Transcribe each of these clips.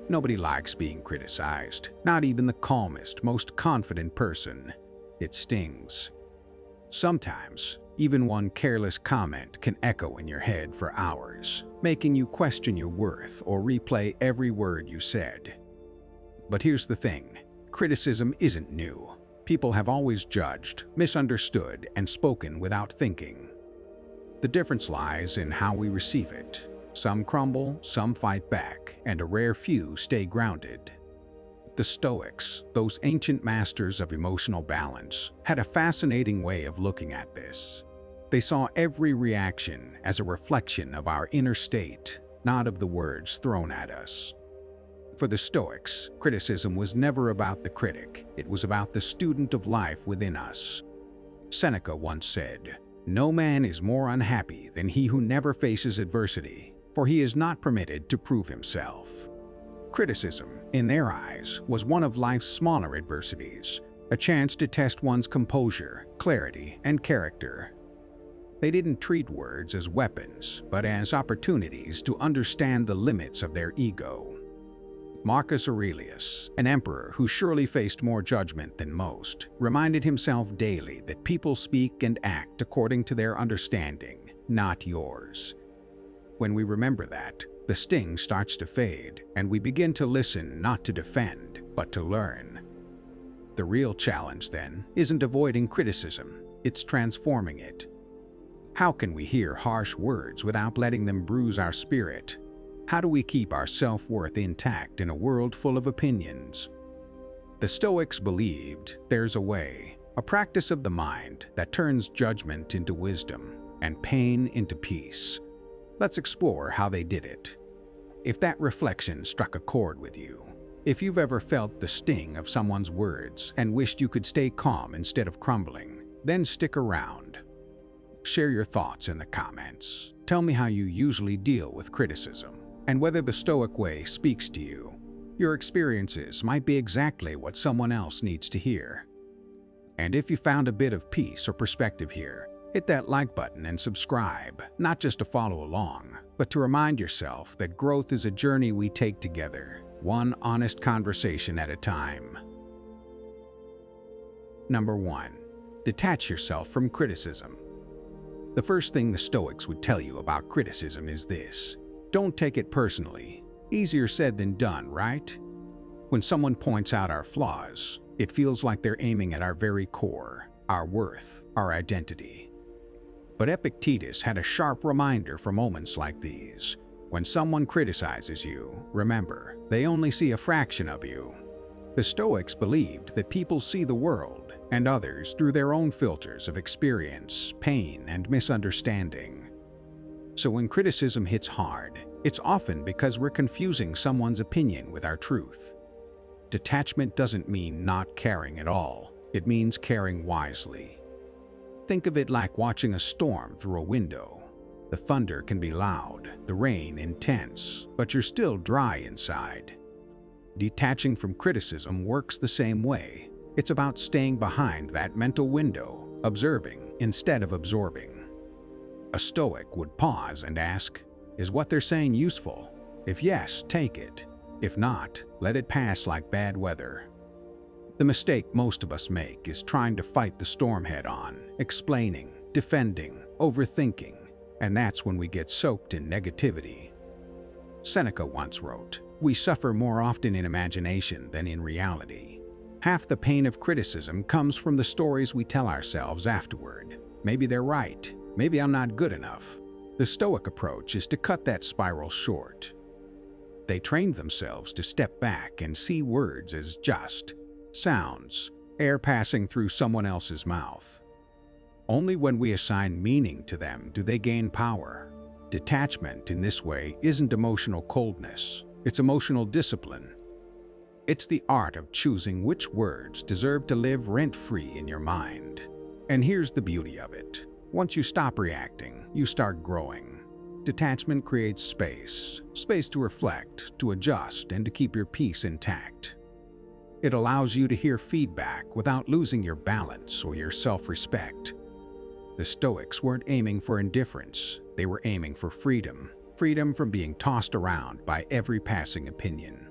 Nobody likes being criticized, not even the calmest, most confident person. It stings. Sometimes, even one careless comment can echo in your head for hours, making you question your worth or replay every word you said. But here's the thing, criticism isn't new. People have always judged, misunderstood, and spoken without thinking. The difference lies in how we receive it. Some crumble, some fight back, and a rare few stay grounded. The Stoics, those ancient masters of emotional balance, had a fascinating way of looking at this. They saw every reaction as a reflection of our inner state, not of the words thrown at us. For the Stoics, criticism was never about the critic, it was about the student of life within us. Seneca once said, "No man is more unhappy than he who never faces adversity, for he is not permitted to prove himself." Criticism, in their eyes, was one of life's smaller adversities, a chance to test one's composure, clarity, and character. They didn't treat words as weapons, but as opportunities to understand the limits of their ego. Marcus Aurelius, an emperor who surely faced more judgment than most, reminded himself daily that people speak and act according to their understanding, not yours. When we remember that, the sting starts to fade, and we begin to listen not to defend, but to learn. The real challenge, then, isn't avoiding criticism, it's transforming it. How can we hear harsh words without letting them bruise our spirit? How do we keep our self-worth intact in a world full of opinions? The Stoics believed there's a way, a practice of the mind that turns judgment into wisdom and pain into peace. Let's explore how they did it. If that reflection struck a chord with you, if you've ever felt the sting of someone's words and wished you could stay calm instead of crumbling, then stick around. Share your thoughts in the comments. Tell me how you usually deal with criticism, and whether the Stoic way speaks to you. Your experiences might be exactly what someone else needs to hear. And if you found a bit of peace or perspective here, hit that like button and subscribe, not just to follow along, but to remind yourself that growth is a journey we take together, one honest conversation at a time. Number 1. Detach yourself from criticism. The first thing the Stoics would tell you about criticism is this: don't take it personally. Easier said than done, right? When someone points out our flaws, it feels like they're aiming at our very core, our worth, our identity. But Epictetus had a sharp reminder for moments like these. When someone criticizes you, remember, they only see a fraction of you. The Stoics believed that people see the world and others through their own filters of experience, pain, and misunderstanding. So when criticism hits hard, it's often because we're confusing someone's opinion with our truth. Detachment doesn't mean not caring at all. It means caring wisely. Think of it like watching a storm through a window. The thunder can be loud, the rain intense, but you're still dry inside. Detaching from criticism works the same way. It's about staying behind that mental window, observing instead of absorbing. A Stoic would pause and ask, is what they're saying useful? If yes, take it. If not, let it pass like bad weather. The mistake most of us make is trying to fight the storm head-on, explaining, defending, overthinking, and that's when we get soaked in negativity. Seneca once wrote, "We suffer more often in imagination than in reality." Half the pain of criticism comes from the stories we tell ourselves afterward. Maybe they're right. Maybe I'm not good enough. The Stoic approach is to cut that spiral short. They trained themselves to step back and see words as just sounds, air passing through someone else's mouth. Only when we assign meaning to them do they gain power. Detachment in this way isn't emotional coldness, it's emotional discipline. It's the art of choosing which words deserve to live rent-free in your mind. And here's the beauty of it. Once you stop reacting, you start growing. Detachment creates space to reflect, to adjust, and to keep your peace intact. It allows you to hear feedback without losing your balance or your self-respect. The Stoics weren't aiming for indifference, they were aiming for freedom. Freedom from being tossed around by every passing opinion.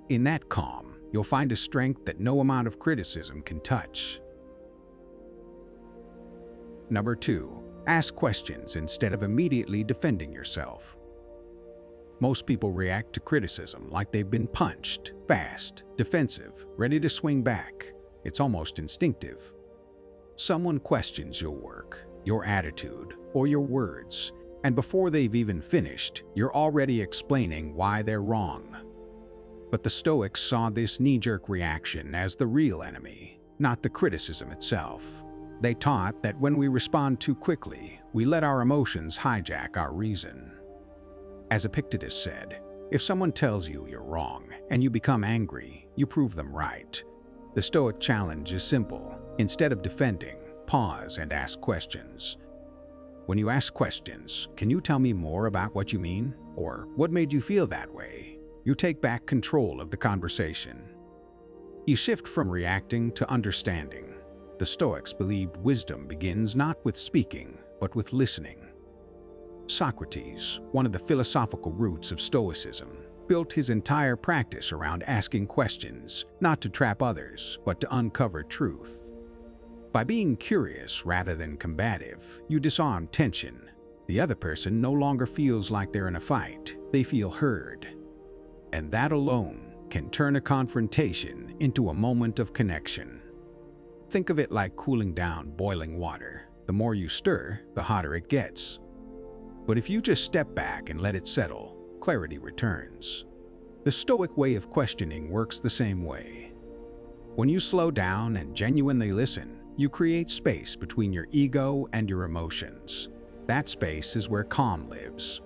In that calm, you'll find a strength that no amount of criticism can touch. Number 2. Ask questions instead of immediately defending yourself. Most people react to criticism like they've been punched, fast, defensive, ready to swing back. It's almost instinctive. Someone questions your work, your attitude, or your words, and before they've even finished, you're already explaining why they're wrong. But the Stoics saw this knee-jerk reaction as the real enemy, not the criticism itself. They taught that when we respond too quickly, we let our emotions hijack our reason. As Epictetus said, if someone tells you you're wrong and you become angry, you prove them right. The Stoic challenge is simple. Instead of defending, pause and ask questions. When you ask questions, can you tell me more about what you mean? Or what made you feel that way? You take back control of the conversation. You shift from reacting to understanding. The Stoics believed wisdom begins not with speaking, but with listening. Socrates, one of the philosophical roots of Stoicism, built his entire practice around asking questions, not to trap others, but to uncover truth. By being curious rather than combative, you disarm tension. The other person no longer feels like they're in a fight, they feel heard. And that alone can turn a confrontation into a moment of connection. Think of it like cooling down boiling water. The more you stir, the hotter it gets. But if you just step back and let it settle, clarity returns. The Stoic way of questioning works the same way. When you slow down and genuinely listen, you create space between your ego and your emotions. That space is where calm lives.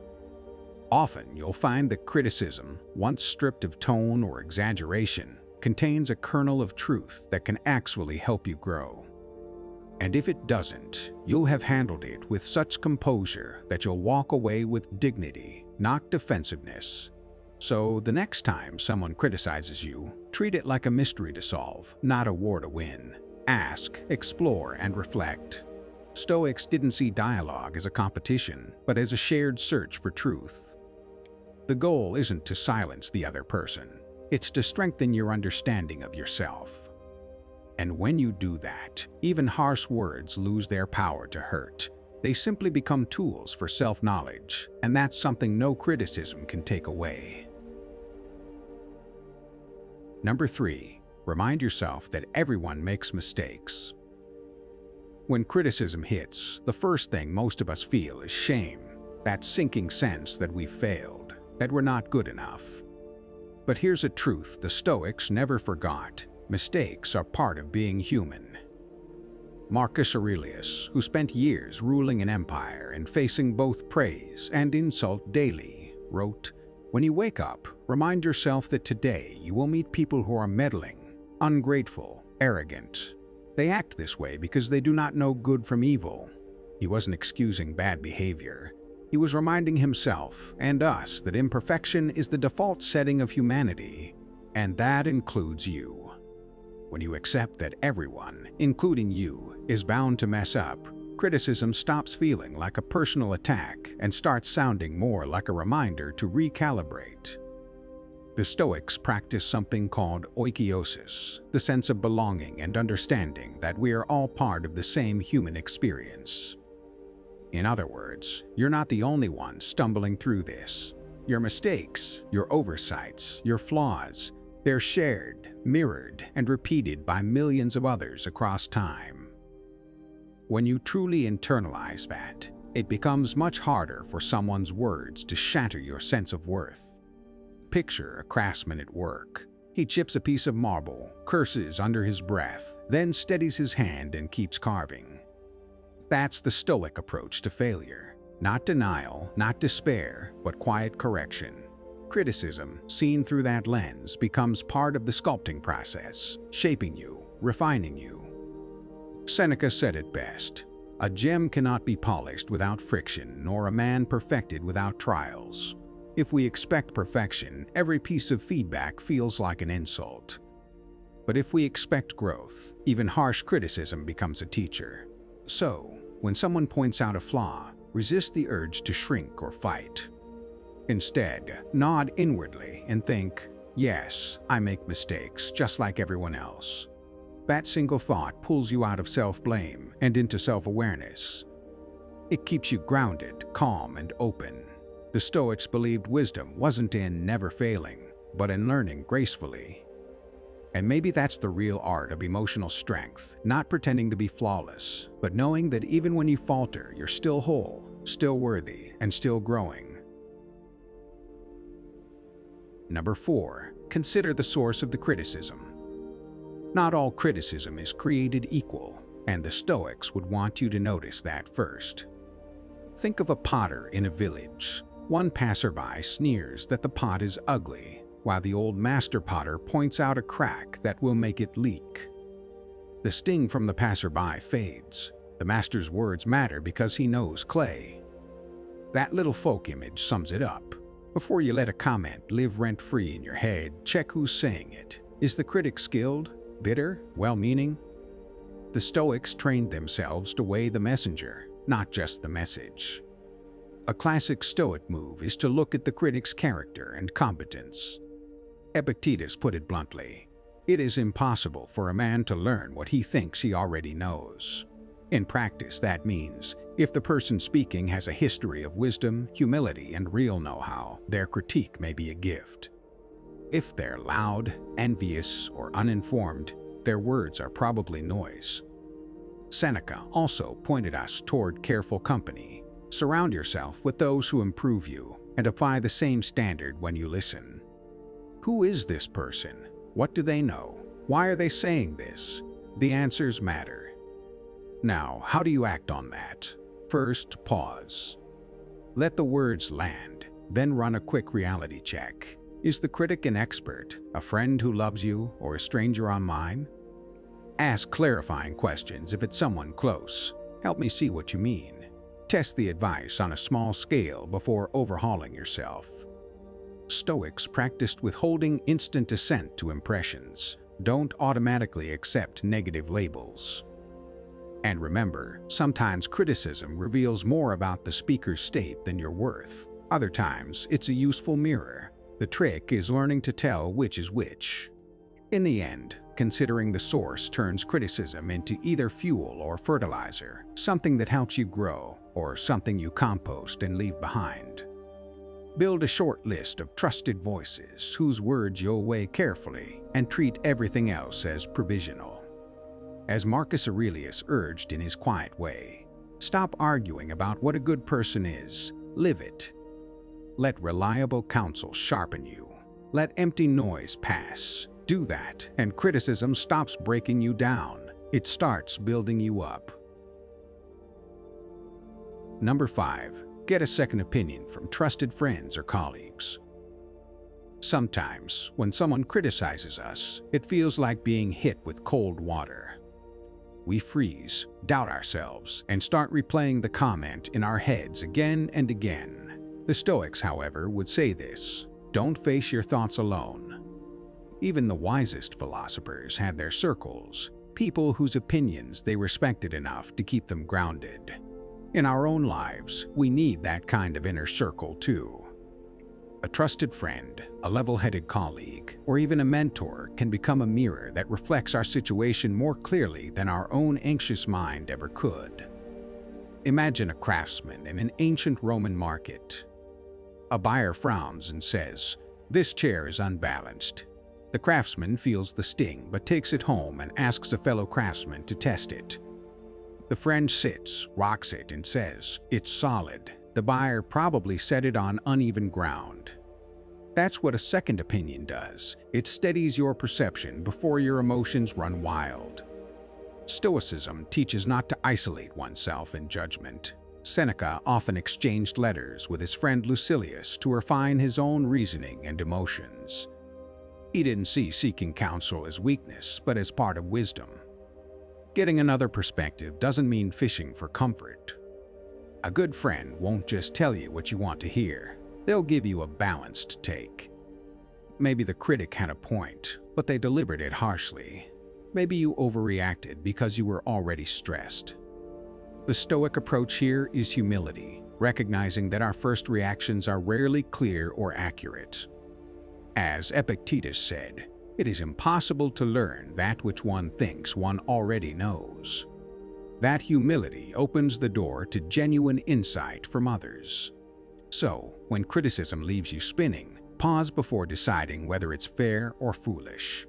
Often you'll find that criticism, once stripped of tone or exaggeration, contains a kernel of truth that can actually help you grow. And if it doesn't, you'll have handled it with such composure that you'll walk away with dignity, not defensiveness. So the next time someone criticizes you, treat it like a mystery to solve, not a war to win. Ask, explore, and reflect. Stoics didn't see dialogue as a competition, but as a shared search for truth. The goal isn't to silence the other person. It's to strengthen your understanding of yourself. And when you do that, even harsh words lose their power to hurt. They simply become tools for self-knowledge, and that's something no criticism can take away. Number 3. Remind yourself that everyone makes mistakes. When criticism hits, the first thing most of us feel is shame, that sinking sense that we've failed, that we're not good enough. But here's a truth the Stoics never forgot. Mistakes are part of being human. Marcus Aurelius, who spent years ruling an empire and facing both praise and insult daily, wrote, "When you wake up, remind yourself that today you will meet people who are meddling, ungrateful, arrogant. They act this way because they do not know good from evil." He wasn't excusing bad behavior. He was reminding himself and us that imperfection is the default setting of humanity, and that includes you. When you accept that everyone, including you, is bound to mess up, criticism stops feeling like a personal attack and starts sounding more like a reminder to recalibrate. The Stoics practice something called oikeiosis, the sense of belonging and understanding that we are all part of the same human experience. In other words, you're not the only one stumbling through this. Your mistakes, your oversights, your flaws, they're shared, mirrored, and repeated by millions of others across time. When you truly internalize that, it becomes much harder for someone's words to shatter your sense of worth. Picture a craftsman at work. He chips a piece of marble, curses under his breath, then steadies his hand and keeps carving. That's the Stoic approach to failure. Not denial, not despair, but quiet correction. Criticism, seen through that lens, becomes part of the sculpting process, shaping you, refining you. Seneca said it best, "A gem cannot be polished without friction, nor a man perfected without trials." If we expect perfection, every piece of feedback feels like an insult. But if we expect growth, even harsh criticism becomes a teacher. So, when someone points out a flaw, resist the urge to shrink or fight. Instead, nod inwardly and think, Yes, I make mistakes just like everyone else. That single thought pulls you out of self-blame and into self-awareness. It keeps you grounded, calm, and open. The Stoics believed wisdom wasn't in never failing, but in learning gracefully. And maybe that's the real art of emotional strength, not pretending to be flawless, but knowing that even when you falter, you're still whole, still worthy, and still growing. Number 4. Consider the source of the criticism. Not all criticism is created equal, and the Stoics would want you to notice that first. Think of a potter in a village. One passerby sneers that the pot is ugly, while the old master potter points out a crack that will make it leak. The sting from the passerby fades. The master's words matter because he knows clay. That little folk image sums it up. Before you let a comment live rent-free in your head, check who's saying it. Is the critic skilled, bitter, well-meaning? The Stoics trained themselves to weigh the messenger, not just the message. A classic Stoic move is to look at the critic's character and competence. Epictetus put it bluntly, "It is impossible for a man to learn what he thinks he already knows." In practice, that means, if the person speaking has a history of wisdom, humility, and real know-how, their critique may be a gift. If they're loud, envious, or uninformed, their words are probably noise. Seneca also pointed us toward careful company. Surround yourself with those who improve you, and apply the same standard when you listen. Who is this person? What do they know? Why are they saying this? The answers matter. Now, how do you act on that? First, pause. Let the words land, then run a quick reality check. Is the critic an expert, a friend who loves you, or a stranger online? Ask clarifying questions if it's someone close. Help me see what you mean. Test the advice on a small scale before overhauling yourself. Stoics practiced withholding instant assent to impressions. Don't automatically accept negative labels. And remember, sometimes criticism reveals more about the speaker's state than your worth. Other times, it's a useful mirror. The trick is learning to tell which is which. In the end, considering the source turns criticism into either fuel or fertilizer, something that helps you grow, or something you compost and leave behind. Build a short list of trusted voices whose words you'll weigh carefully and treat everything else as provisional. As Marcus Aurelius urged in his quiet way, stop arguing about what a good person is, live it. Let reliable counsel sharpen you. Let empty noise pass. Do that, and criticism stops breaking you down. It starts building you up. Number 5. Get a second opinion from trusted friends or colleagues. Sometimes, when someone criticizes us, it feels like being hit with cold water. We freeze, doubt ourselves, and start replaying the comment in our heads again and again. The Stoics, however, would say this: don't face your thoughts alone. Even the wisest philosophers had their circles, people whose opinions they respected enough to keep them grounded. In our own lives, we need that kind of inner circle too. A trusted friend, a level-headed colleague, or even a mentor can become a mirror that reflects our situation more clearly than our own anxious mind ever could. Imagine a craftsman in an ancient Roman market. A buyer frowns and says, "This chair is unbalanced." The craftsman feels the sting but takes it home and asks a fellow craftsman to test it. The friend sits, rocks it, and says, "It's solid." The buyer probably set it on uneven ground. That's what a second opinion does. It steadies your perception before your emotions run wild. Stoicism teaches not to isolate oneself in judgment. Seneca often exchanged letters with his friend Lucilius to refine his own reasoning and emotions. He didn't see seeking counsel as weakness, but as part of wisdom. Getting another perspective doesn't mean fishing for comfort. A good friend won't just tell you what you want to hear. They'll give you a balanced take. Maybe the critic had a point, but they delivered it harshly. Maybe you overreacted because you were already stressed. The Stoic approach here is humility, recognizing that our first reactions are rarely clear or accurate. As Epictetus said, it is impossible to learn that which one thinks one already knows. That humility opens the door to genuine insight from others. So, when criticism leaves you spinning, pause before deciding whether it's fair or foolish.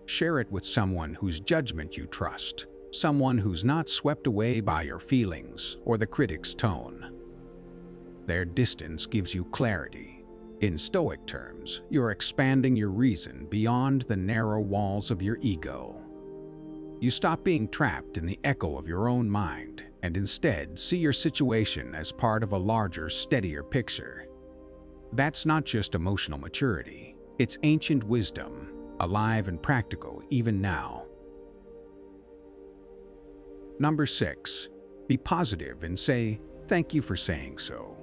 Share it with someone whose judgment you trust, someone who's not swept away by your feelings or the critic's tone. Their distance gives you clarity. In Stoic terms, you're expanding your reason beyond the narrow walls of your ego. You stop being trapped in the echo of your own mind and instead see your situation as part of a larger, steadier picture. That's not just emotional maturity, it's ancient wisdom, alive and practical even now. Number 6. Be positive and say, "Thank you for saying so."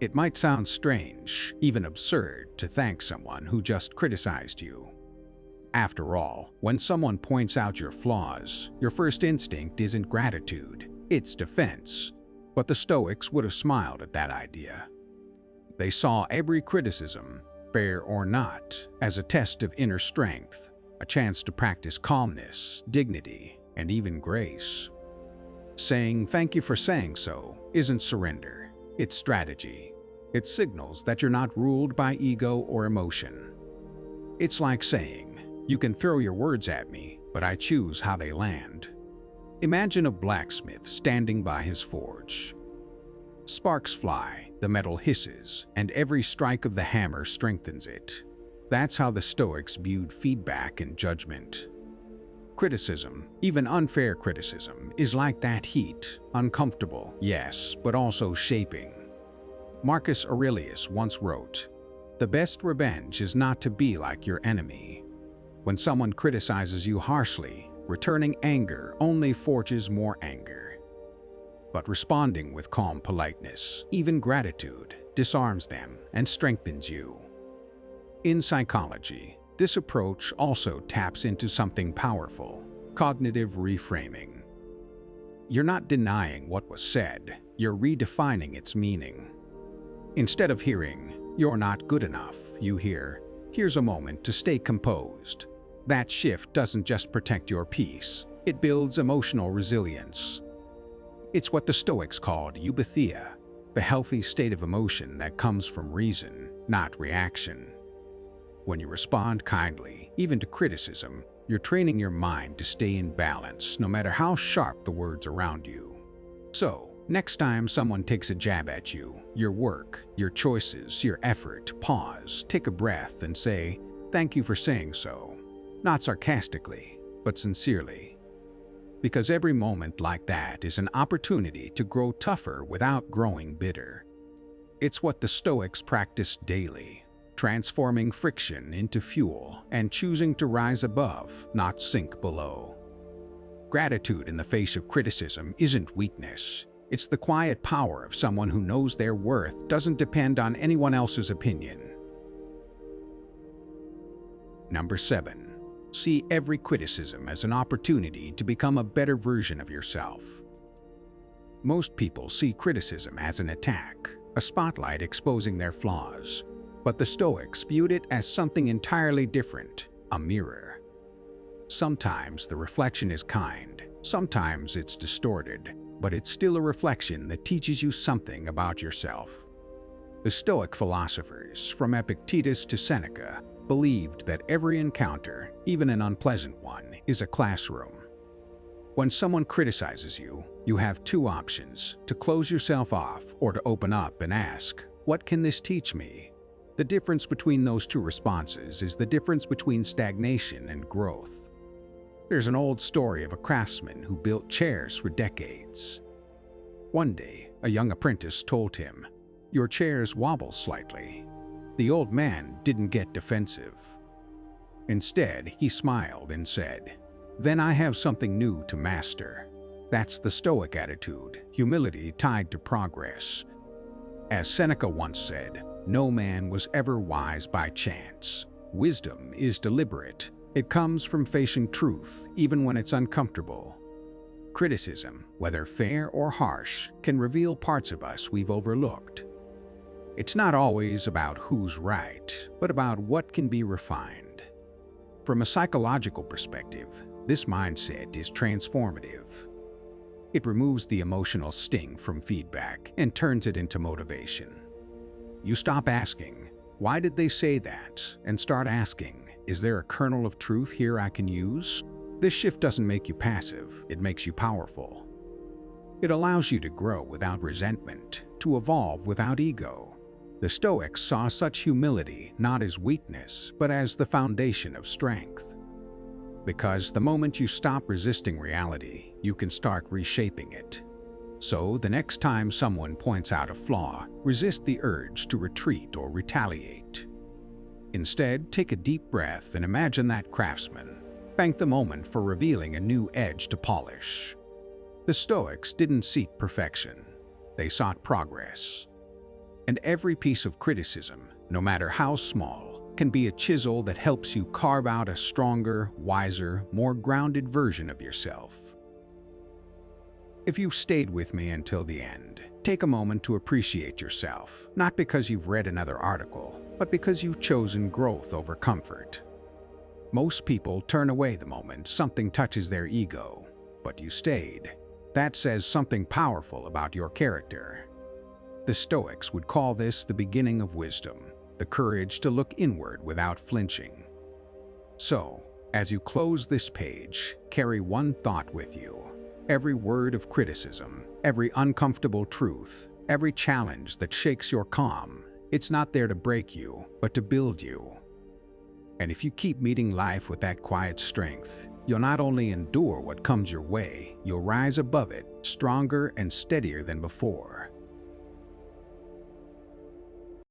It might sound strange, even absurd, to thank someone who just criticized you. After all, when someone points out your flaws, your first instinct isn't gratitude, it's defense. But the Stoics would have smiled at that idea. They saw every criticism, fair or not, as a test of inner strength, a chance to practice calmness, dignity, and even grace. Saying "thank you for saying so" isn't surrender, it's strategy. It signals that you're not ruled by ego or emotion. It's like saying, "You can throw your words at me, but I choose how they land." Imagine a blacksmith standing by his forge. Sparks fly, the metal hisses, and every strike of the hammer strengthens it. That's how the Stoics viewed feedback and judgment. Criticism, even unfair criticism, is like that heat, uncomfortable, yes, but also shaping. Marcus Aurelius once wrote, "The best revenge is not to be like your enemy." When someone criticizes you harshly, returning anger only forges more anger. But responding with calm politeness, even gratitude, disarms them and strengthens you. In psychology, this approach also taps into something powerful: cognitive reframing. You're not denying what was said, you're redefining its meaning. Instead of hearing, "You're not good enough," you hear, "Here's a moment to stay composed." That shift doesn't just protect your peace, it builds emotional resilience. It's what the Stoics called eupatheia, the healthy state of emotion that comes from reason, not reaction. When you respond kindly, even to criticism, you're training your mind to stay in balance no matter how sharp the words around you. So, next time someone takes a jab at you, your work, your choices, your effort, pause, take a breath and say, "Thank you for saying so." Not sarcastically, but sincerely. Because every moment like that is an opportunity to grow tougher without growing bitter. It's what the Stoics practiced daily, transforming friction into fuel and choosing to rise above, not sink below. Gratitude in the face of criticism isn't weakness. It's the quiet power of someone who knows their worth doesn't depend on anyone else's opinion. Number 7. See every criticism as an opportunity to become a better version of yourself. Most people see criticism as an attack, a spotlight exposing their flaws. But the Stoics viewed it as something entirely different, a mirror. Sometimes the reflection is kind, sometimes it's distorted, but it's still a reflection that teaches you something about yourself. The Stoic philosophers, from Epictetus to Seneca, believed that every encounter, even an unpleasant one, is a classroom. When someone criticizes you, you have two options: to close yourself off or to open up and ask, "What can this teach me?" The difference between those two responses is the difference between stagnation and growth. There's an old story of a craftsman who built chairs for decades. One day, a young apprentice told him, "Your chairs wobble slightly." The old man didn't get defensive. Instead, he smiled and said, "Then I have something new to master." That's the Stoic attitude, humility tied to progress. As Seneca once said, "No man was ever wise by chance. Wisdom is deliberate. It comes from facing truth, even when it's uncomfortable." Criticism, whether fair or harsh, can reveal parts of us we've overlooked. It's not always about who's right, but about what can be refined. From a psychological perspective, this mindset is transformative. It removes the emotional sting from feedback and turns it into motivation. You stop asking, "Why did they say that?" and start asking, "Is there a kernel of truth here I can use?" This shift doesn't make you passive, it makes you powerful. It allows you to grow without resentment, to evolve without ego. The Stoics saw such humility not as weakness, but as the foundation of strength. Because the moment you stop resisting reality, you can start reshaping it. So, the next time someone points out a flaw, resist the urge to retreat or retaliate. Instead, take a deep breath and imagine that craftsman. Thank the moment for revealing a new edge to polish. The Stoics didn't seek perfection. They sought progress. And every piece of criticism, no matter how small, can be a chisel that helps you carve out a stronger, wiser, more grounded version of yourself. If you've stayed with me until the end, take a moment to appreciate yourself, not because you've read another article, but because you've chosen growth over comfort. Most people turn away the moment something touches their ego, but you stayed. That says something powerful about your character. The Stoics would call this the beginning of wisdom, the courage to look inward without flinching. So, as you close this page, carry one thought with you. Every word of criticism, every uncomfortable truth, every challenge that shakes your calm, it's not there to break you, but to build you. And if you keep meeting life with that quiet strength, you'll not only endure what comes your way, you'll rise above it, stronger and steadier than before.